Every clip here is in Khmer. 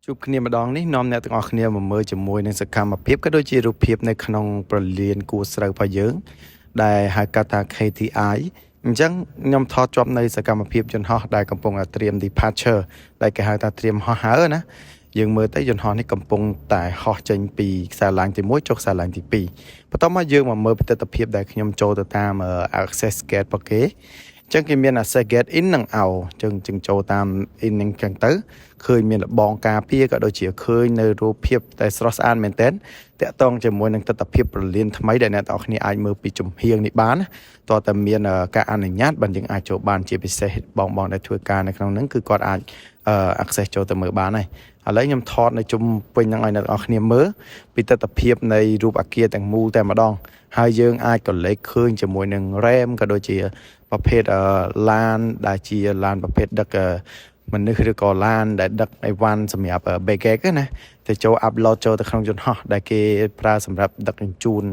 ជួបគ្នាម្ដងនេះនាំអ្នកទាំងអស់គ្នាមកមើលជាមួយនឹងសកម្មភាពក៏ដូចជារូបភាពនៅក្នុងប្រលានគួរស្រូវរបស់យើងដែលហៅកាត់ថា KTI អញ្ចឹងខ្ញុំថតជាប់នៅសកម្មភាពយន្តហោះដែលកំពុងត្រៀម departure ដែលគេហៅថាត្រៀមហោះហើរណាយើងមើលទៅយន្តហោះនេះកំពុងតែហោះចេញពីខ្សែឡានទី1ចុះខ្សែឡានទី2បន្ទាប់មកយើងមកមើលទស្សនវិជ្ជាដែលខ្ញុំចូលទៅតាម access gate របស់គេចឹងគេមាន access gate in និង out ចឹងចូលតាម in ហ្នឹងចឹងទៅឃើញមានលបងការពារក៏ដូចជាឃើញនៅរូបភាពតែស្រស់ស្អាតមែនទែនតាក់ទងជាមួយនឹងទស្សនវិជ្ជាប្រលានថ្មីដែលអ្នកទាំងអស់គ្នាអាចមើលពីចំហៀងនេះបានតើតើមានការអនុញ្ញាតបានយើងអាចចូលបានជាពិសេសបងដែលធ្វើការនៅក្នុងហ្នឹងគឺគាត់អាចaccess ចូលទៅមើលបានហើយឥឡូវខ្ញុំថតនៅជុំវិញហ្នឹងឲ្យអ្នកទាំងអស់គ្នាមើលពីទស្សនវិជ្ជានៃរូបអគារទាំងមូលតែម្ដងហើយយើងអាចក៏លេខឃើញជាមួយនឹង RAM ក៏ដូចជាប្រភេទឡានដែលជាឡានប្រភេទដឹកមនុស្សឬក៏ឡានដែលដឹកអីវ៉ាន់សម្រាប់ baggage ណាទៅចូល upload ចូលទៅក្នុងយន្តហោះដែលគេប្រើសម្រាប់ដឹកជញ្ជូន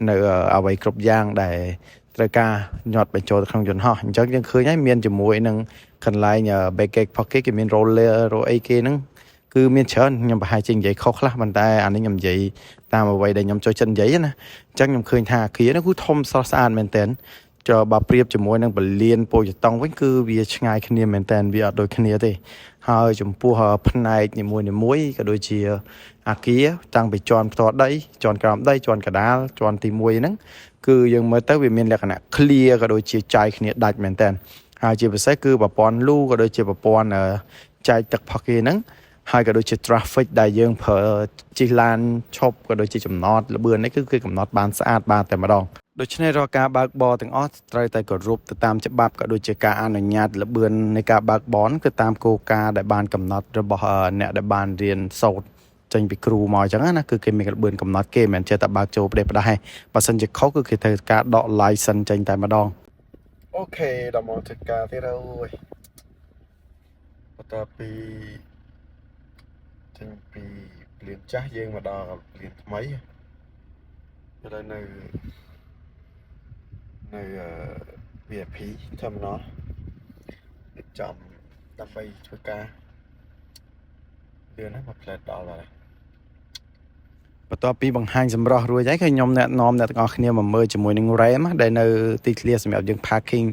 នៅអ្វីគ្រប់យ៉ាងដែលត្រូវការញាត់បញ្ចូលទៅក្នុងយន្តហោះអញ្ចឹងយើងឃើញហើយមានជាមួយនឹងកន្លែង baggage pocket គេមាន roller អីគេហ្នឹងគឺមានច្រើនខ្ញុំប្រហែលជានិយាយខុសខ្លះប៉ុន្តែអានេះខ្ញុំនិយាយតាមអ្វីដែលខ្ញុំចូលចិត្តនិយាយណាអញ្ចឹងខ្ញុំឃើញថាអគារនេះគឺធំស្រស់ស្អាតមែនទែនបើប្រៀបជាមួយនឹងពលានប៉ូយតុងវិញគឺវាឆ្ងាយគ្នាមែនតើវាអត់ដូចគ្នាទេហើយចំពោះផ្នែកនីមួយក៏ដូចជាអាគារតាំងពីជាន់ផ្ទាល់ដីជាន់ក្រោមដីជាន់កដាលជាន់ទី1ហ្នឹងគឺយើងមើលទៅវាមានលក្ខណៈ clear ក៏ដូចជាចាយគ្នាដាច់មែនតើហើយជាពិសេសគឺប្រព័ន្ធលូក៏ដូចជាប្រព័ន្ធចែកទឹកផុសគេហ្នឹងហើយក៏ដូចជា traffic ដែលយើងប្រើជិះឡានឈប់ក៏ដូចជាចំណតលបឿននេះគឺកំណត់បានស្អាតបានតែម្ដងដូច្នេះរាល់ការបើកបរទាំងអស់ត្រូវតែគោរពទៅតាមច្បាប់ក៏ដូចជាការអនុញ្ញាតលបឿននៃការបើកបរគឺតាមគោលការណ៍ដែលបានកំណត់របស់អ្នកដែលបានរៀនសូត្រចេញពីគ្រូមកអញ្ចឹងណាគឺគេមានលបឿនកំណត់គេមិនមែនចេះតែបើកចូលផ្ដេសផ្ដាស់ទេបើសិនជាខុសគឺគេត្រូវការដក license ចេញតែម្ដងអូខេដល់មកធ្វើការទៀតហើយបន្ទាប់ពីចេញពីព្រៀនចាស់យើងមកដល់ព្រៀនថ្មីឥឡូវនៅVIP terminal ចំដើម្បីធ្វើការលឿនណាស់មកផ្លែតដល់ហើយបន្ទាប់ពីបង្ហាញសម្រស់រួចហើយខ្ញុំណែនាំអ្នកទាំងអស់គ្នាមកមើលជាមួយនឹង RAM ដែលនៅទីធ្លាសម្រាប់យើង parking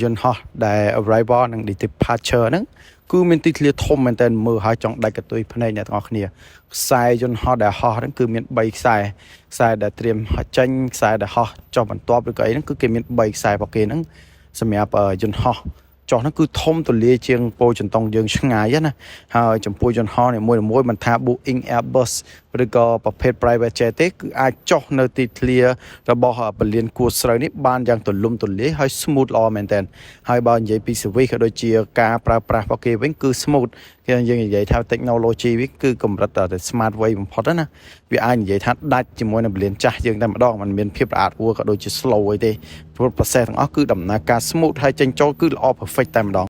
យន្តហោះដែល arrival និង departure ហ្នឹងគឺមានទីធ្លាធំមែនតើមើលហើយចង់ដាច់កន្ទុយភ្នែកអ្នកទាំងអស់គ្នាខ្សែយន្តហោះដែលហោះហ្នឹងគឺមាន3ខ្សែដែលត្រៀមហោះចេញខ្សែដែលហោះចុះបន្ទាប់ឬក៏អីហ្នឹងគឺគេមាន3ខ្សែរបស់គេហ្នឹងសម្រាប់យន្តហោះចុះហ្នឹងគឺធំទូលាយជាងពោចន្ទង់យើងឆ្ងាយណាហើយចំពោះយន្តហោះនីមួយៗមិនថា Boeing Airbus ឬក៏ប្រភេទ private jet ទេគឺអាចចុះនៅទីធ្លារបស់ពលានគួរស្រូវនេះបានយ៉ាងទូលំទូលាយហើយ smooth ល្អមែនតើហើយបើនិយាយពី service ក៏ដូចជាការប្រើប្រាស់របស់គេវិញគឺ smooth គេយើងនិយាយថា technology វិញគឺកម្រិតតែ smart way បំផុតណាវាអាចនិយាយថាដាច់ជាមួយនឹងពលានចាស់យើងតែម្ដងมันមានភាពរអាក់រអួលក៏ដូចជា slow អីទេព្រោះ process ទាំងអស់គឺដំណើរការ smooth ហើយចេញចូលគឺល្អ perfect តែម្ដង